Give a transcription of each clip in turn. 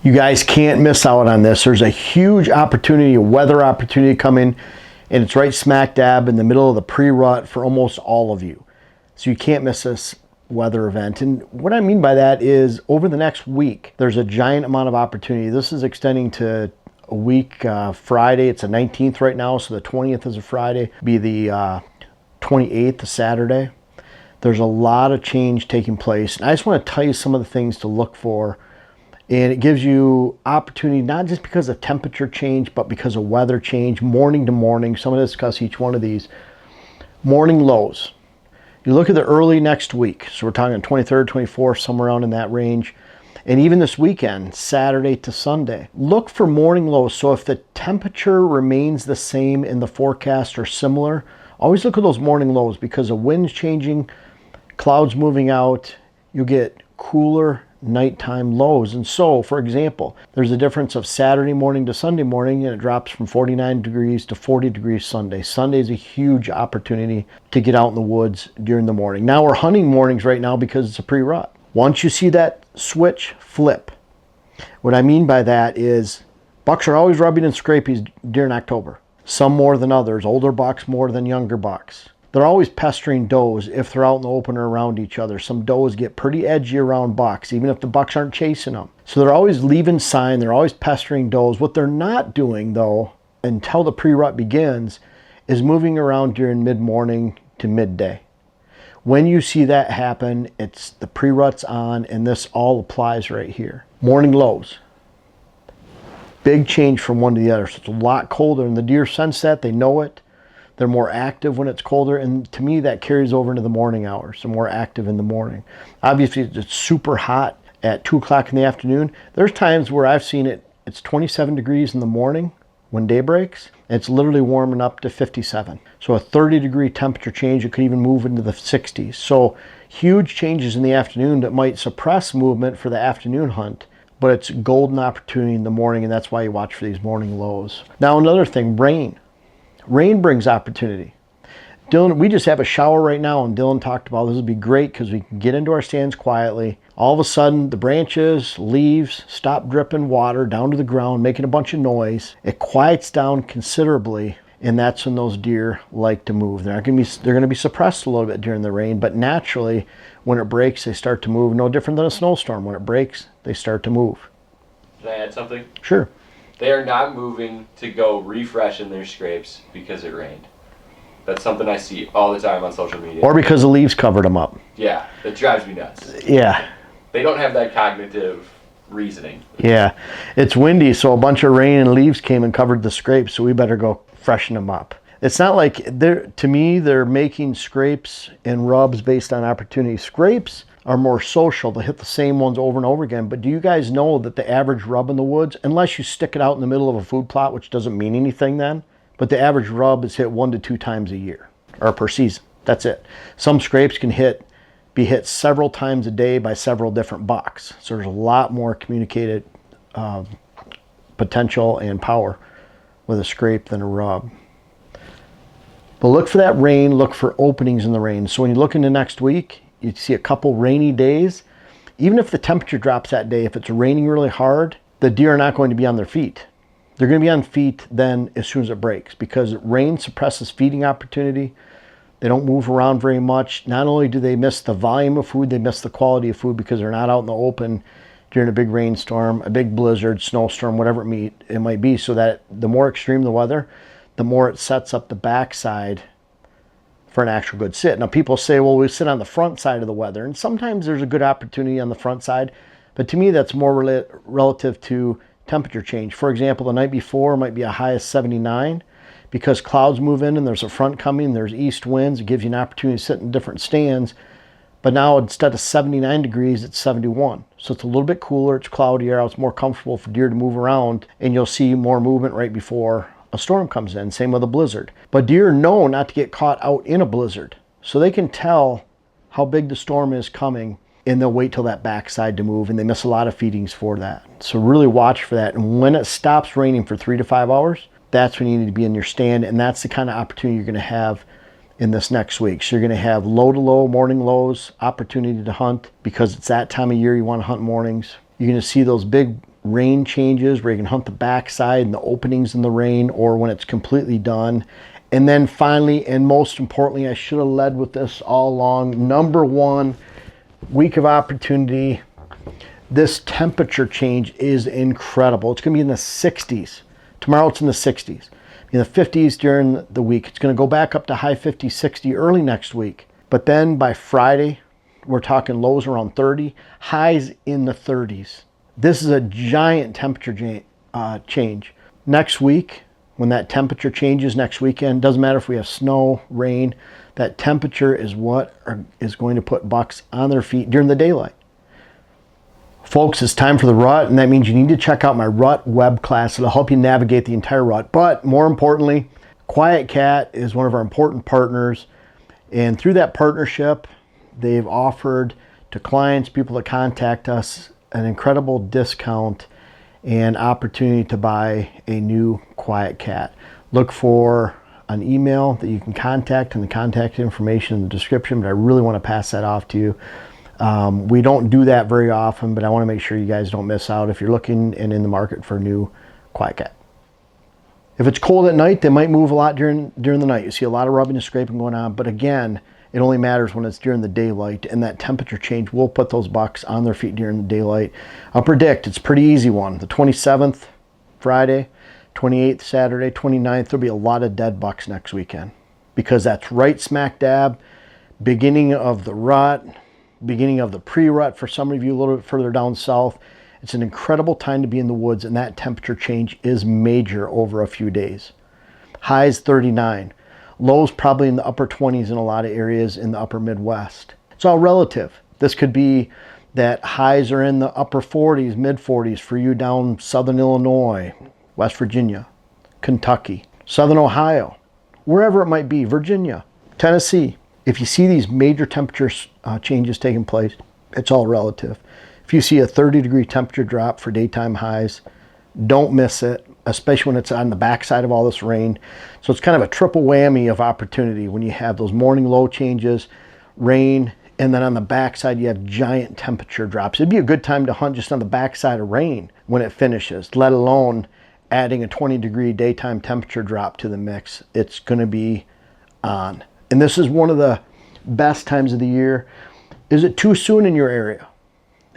You guys can't miss out on this. There's a huge opportunity, a weather opportunity coming, and it's right smack dab in the middle of the pre-rut for almost all of you. So you can't miss this weather event. And what I mean by that is over the next week, there's a giant amount of opportunity. This is extending to a week, Friday. It's the 19th right now, so the 20th is a Friday. Be the 28th, a Saturday. There's a lot of change taking place. And I just want to tell you some of the things to look for. And it gives you opportunity, not just because of temperature change, but because of weather change, morning to morning. So I'm going to discuss each one of these. Morning lows. You look at the early next week. So we're talking 23rd, 24th, somewhere around in that range. And even this weekend, Saturday to Sunday. Look for morning lows. So if the temperature remains the same in the forecast or similar, always look at those morning lows because the wind's changing, clouds moving out, you get cooler nighttime lows. And so, for example, there's a difference of Saturday morning to Sunday morning, and it drops from 49 degrees to 40 degrees Sunday. Sunday is a huge opportunity to get out in the woods during the morning. Now we're hunting mornings right now because it's a pre-rut. Once you see that switch flip, what I mean by that is bucks are always rubbing and scrapies during October. Some more than others, older bucks more than younger bucks. They're always pestering does if they're out in the open or around each other. Some does get pretty edgy around bucks, even if the bucks aren't chasing them. So they're always leaving sign, they're always pestering does. What they're not doing though, until the pre-rut begins, is moving around during mid-morning to midday. When you see that happen, it's the pre-rut's on, and this all applies right here. Morning lows. Big change from one to the other. So it's a lot colder, and the deer sense that, they know it. They're more active when it's colder, and to me that carries over into the morning hours. They're more active in the morning. Obviously it's super hot at 2 o'clock in the afternoon. There's times where I've seen it's 27 degrees in the morning when day breaks, and it's literally warming up to 57. So a 30-degree temperature change, it could even move into the 60s. So huge changes in the afternoon that might suppress movement for the afternoon hunt, but it's a golden opportunity in the morning, and that's why you watch for these morning lows. Now another thing, rain. Rain brings opportunity. Dylan, we just have a shower right now, and Dylan talked about this would be great because we can get into our stands quietly. All of a sudden, the branches, leaves stop dripping water down to the ground, making a bunch of noise. It quiets down considerably, and that's when those deer like to move. They're going to be suppressed a little bit during the rain, but naturally, when it breaks, they start to move. No different than a snowstorm. When it breaks, they start to move. Can I add something? Sure. They are not moving to go refresh in their scrapes because it rained. That's something I see all the time on social media. Or because the leaves covered them up. Yeah, it drives me nuts. Yeah. They don't have that cognitive reasoning. Yeah. It's windy, so a bunch of rain and leaves came and covered the scrapes, so we better go freshen them up. It's not like, to me, they're making scrapes and rubs based on opportunity. Scrapes are more social. They'll hit the same ones over and over again. But do you guys know that the average rub in the woods, unless you stick it out in the middle of a food plot, which doesn't mean anything then, but the average rub is hit 1 to 2 times a year or per season. That's it. Some scrapes can be hit several times a day by several different bucks. So there's a lot more communicated potential and power with a scrape than a rub. But look for that rain, look for openings in the rain. So when you look into next week, you see a couple rainy days. Even if the temperature drops that day, if it's raining really hard, the deer are not going to be on their feet. They're going to be on feet then as soon as it breaks, because rain suppresses feeding opportunity. They don't move around very much. Not only do they miss the volume of food, they miss the quality of food because they're not out in the open during a big rainstorm, a big blizzard, snowstorm, whatever it might be. So that the more extreme the weather, the more it sets up the backside for an actual good sit. Now people say, well, we sit on the front side of the weather, and sometimes there's a good opportunity on the front side, but to me that's more relative to temperature change. For example, the night before might be a high of 79 because clouds move in and there's a front coming, there's east winds, it gives you an opportunity to sit in different stands. But now instead of 79 degrees, it's 71. So it's a little bit cooler, it's cloudier out, it's more comfortable for deer to move around, and you'll see more movement right before a storm comes in. Same with a blizzard. But deer know not to get caught out in a blizzard. So they can tell how big the storm is coming, and they'll wait till that backside to move, and they miss a lot of feedings for that. So really watch for that. And when it stops raining for 3 to 5 hours, that's when you need to be in your stand, and that's the kind of opportunity you're going to have in this next week. So you're going to have low to low, morning lows, opportunity to hunt because it's that time of year you want to hunt mornings. You're going to see those big rain changes where you can hunt the backside and the openings in the rain, or when it's completely done. And then finally, and most importantly, I should have led with this all along, number one, week of opportunity. This temperature change is incredible. It's going to be in the 60s. Tomorrow it's in the 60s. In the 50s during the week. It's going to go back up to high 50, 60 early next week. But then by Friday, we're talking lows around 30, highs in the 30s. This is a giant temperature change. Next week, when that temperature changes next weekend, doesn't matter if we have snow, rain, that temperature is what is going to put bucks on their feet during the daylight. Folks, it's time for the rut, and that means you need to check out my rut web class. It'll help you navigate the entire rut. But more importantly, QuietKat is one of our important partners, and through that partnership, they've offered to clients, people that contact us, an incredible discount and opportunity to buy a new QuietKat. Look for an email that you can contact and the contact information in the description, but I really want to pass that off to you. We don't do that very often, but I want to make sure you guys don't miss out if you're looking and in the market for a new QuietKat. If it's cold at night, they might move a lot during the night. You see a lot of rubbing and scraping going on, but again, it only matters when it's during the daylight, and that temperature change will put those bucks on their feet during the daylight. I'll predict it's a pretty easy one. The 27th, Friday, 28th, Saturday, 29th, there'll be a lot of dead bucks next weekend because that's right smack dab, beginning of the rut, beginning of the pre-rut for some of you a little bit further down south. It's an incredible time to be in the woods, and that temperature change is major over a few days. Highs 39. Lows probably in the upper 20s in a lot of areas in the upper Midwest. It's all relative. This could be that highs are in the upper 40s, mid 40s for you down southern Illinois, West Virginia, Kentucky, southern Ohio, wherever it might be, Virginia, Tennessee. If you see these major temperature changes taking place, it's all relative. If you see a 30-degree temperature drop for daytime highs, don't miss it, especially when it's on the backside of all this rain. So it's kind of a triple whammy of opportunity when you have those morning low changes, rain, and then on the backside you have giant temperature drops. It'd be a good time to hunt just on the backside of rain when it finishes, let alone adding a 20-degree daytime temperature drop to the mix. It's going to be on. And this is one of the best times of the year. Is it too soon in your area?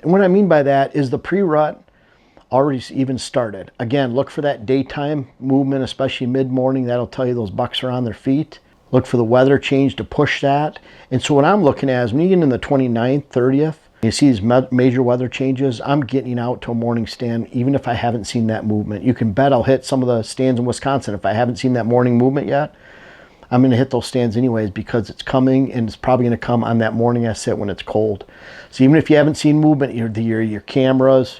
And what I mean by that is the pre-rut already even started. Again, look for that daytime movement, especially mid-morning. That'll tell you those bucks are on their feet. Look for the weather change to push that. And so what I'm looking at is when you get in the 29th, 30th, you see these major weather changes, I'm getting out to a morning stand even if I haven't seen that movement. You can bet I'll hit some of the stands in Wisconsin. If I haven't seen that morning movement yet, I'm going to hit those stands anyways because it's coming, and it's probably going to come on that morning I sit when it's cold. So even if you haven't seen movement, your cameras,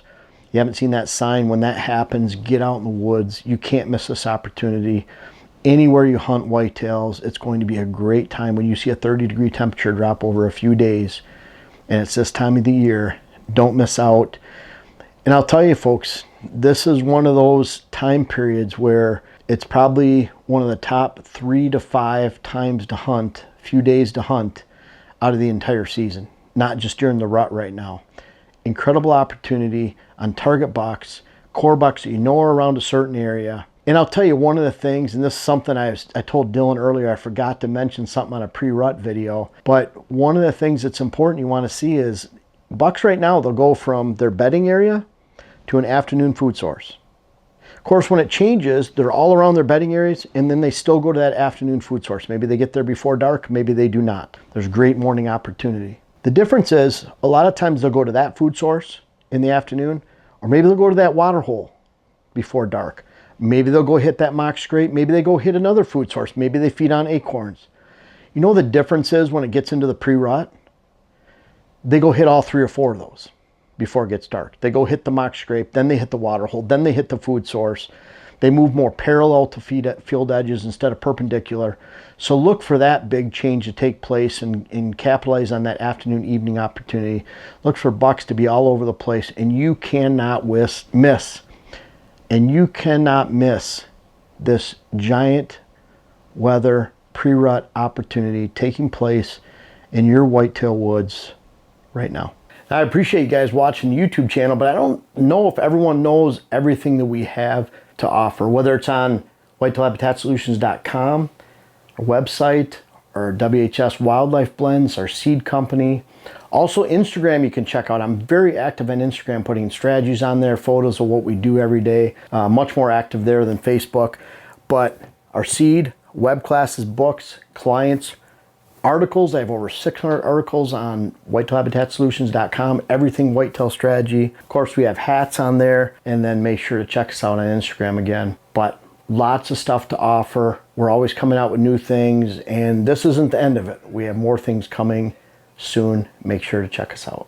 you haven't seen that sign, when that happens, get out in the woods. You can't miss this opportunity. Anywhere you hunt whitetails, it's going to be a great time when you see a 30-degree temperature drop over a few days, and it's this time of the year. Don't miss out. And I'll tell you, folks, this is one of those time periods where it's probably one of the top 3 to 5 times to hunt, few days to hunt out of the entire season, not just during the rut right now. Incredible opportunity on target bucks, core bucks that you know are around a certain area. And I'll tell you one of the things, and this is something I told Dylan earlier, I forgot to mention something on a pre-rut video, but one of the things that's important you want to see is bucks right now, they'll go from their bedding area to an afternoon food source. Of course, when it changes, they're all around their bedding areas, and then they still go to that afternoon food source. Maybe they get there before dark, maybe they do not. There's great morning opportunity. The difference is, a lot of times they'll go to that food source in the afternoon, or maybe they'll go to that water hole before dark. Maybe they'll go hit that mock scrape. Maybe they go hit another food source. Maybe they feed on acorns. You know the difference is when it gets into the pre-rut? They go hit all 3 or 4 of those before it gets dark. They go hit the mock scrape, then they hit the water hole, then they hit the food source. They move more parallel to field edges instead of perpendicular. So look for that big change to take place and capitalize on that afternoon, evening opportunity. Look for bucks to be all over the place, and you cannot miss. And you cannot miss this giant weather pre-rut opportunity taking place in your whitetail woods right now. I appreciate you guys watching the YouTube channel, but I don't know if everyone knows everything that we have to offer, whether it's on whitetailhabitatsolutions.com, our website, or WHS Wildlife Blends, our seed company. Also Instagram you can check out. I'm very active on Instagram, putting strategies on there, photos of what we do every day. Much more active there than Facebook. But our seed, web classes, books, clients, articles. I have over 600 articles on whitetailhabitatsolutions.com, everything whitetail strategy. Of course, we have hats on there, and then make sure to check us out on Instagram again. But lots of stuff to offer. We're always coming out with new things, and this isn't the end of it. We have more things coming soon. Make sure to check us out.